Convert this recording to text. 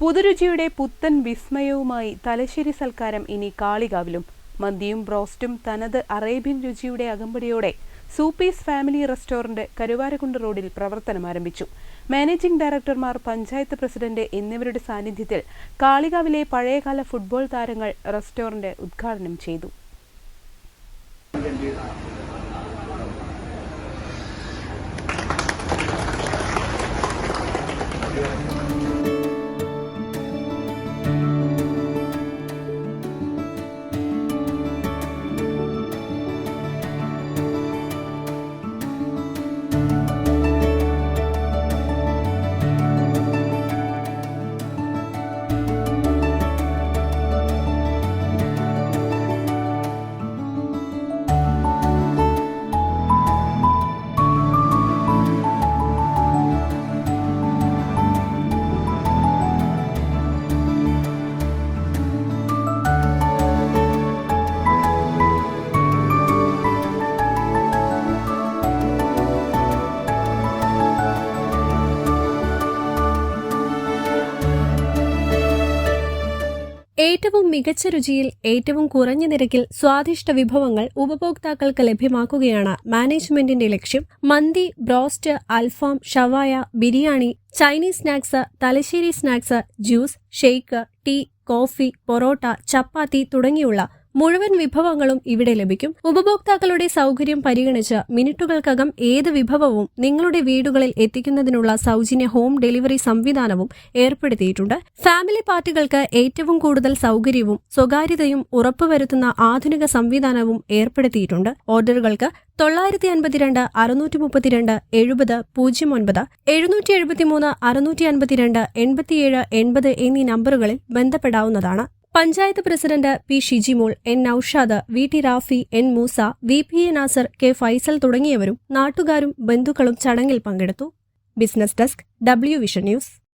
പുതുരുചിയുടെ പുത്തൻ വിസ്മയവുമായി തലശ്ശേരി സൽക്കാരം ഇനി കാളികാവിലും. മന്തിയും ബ്രോസ്റ്റും തനത് അറേബ്യൻ രുചിയുടെ അകമ്പടിയോടെ സൂപ്പീസ് ഫാമിലി റെസ്റ്റോറന്റ് കരുവാരക്കുണ്ട് റോഡിൽ പ്രവർത്തനം ആരംഭിച്ചു. മാനേജിംഗ് ഡയറക്ടർമാർ, പഞ്ചായത്ത് പ്രസിഡന്റ് എന്നിവരുടെ സാന്നിധ്യത്തിൽ കാളികാവിലെ പഴയകാല ഫുട്ബോൾ താരങ്ങൾ റെസ്റ്റോറന്റ് ഉദ്ഘാടനം ചെയ്തു. ഏറ്റവും മികച്ച രുചിയിൽ ഏറ്റവും കുറഞ്ഞ നിരക്കിൽ സ്വാദിഷ്ട വിഭവങ്ങൾ ഉപഭോക്താക്കൾക്ക് ലഭ്യമാക്കുകയാണ് മാനേജ്മെന്റിന്റെ ലക്ഷ്യം. മന്തി, ബ്രോസ്റ്റ്, അൽഫാം, ഷവായ, biryani, Chinese snacks, Thalassery snacks, juice, shake, tea, coffee, parotta, chapati തുടങ്ങിയുള്ള മുഴുവൻ വിഭവങ്ങളും ഇവിടെ ലഭിക്കും. ഉപഭോക്താക്കളുടെ സൗകര്യം പരിഗണിച്ച് മിനിറ്റുകൾക്കകം ഏത് വിഭവവും നിങ്ങളുടെ വീടുകളിൽ എത്തിക്കുന്നതിനുള്ള സൗജന്യ ഹോം ഡെലിവറി സംവിധാനവും ഏർപ്പെടുത്തിയിട്ടുണ്ട്. ഫാമിലി പാർട്ടികൾക്ക് ഏറ്റവും കൂടുതൽ സൗകര്യവും സ്വകാര്യതയും ഉറപ്പുവരുത്തുന്ന ആധുനിക സംവിധാനവും ഏർപ്പെടുത്തിയിട്ടുണ്ട്. ഓർഡറുകൾക്ക് 952 632 70 09 773 652 87 80 എന്നീ നമ്പറുകളിൽ ബന്ധപ്പെടാവുന്നതാണ്. Panchayat president P Shijimol, N Noushad, V T Rafi, N Moosa, V P A Nasar, K Faisal തുടങ്ങിയവരും നാട്ടുകാരും ബന്ധുക്കളും ചടങ്ങിൽ പങ്കെടുത്തു. Business desk, W vision news.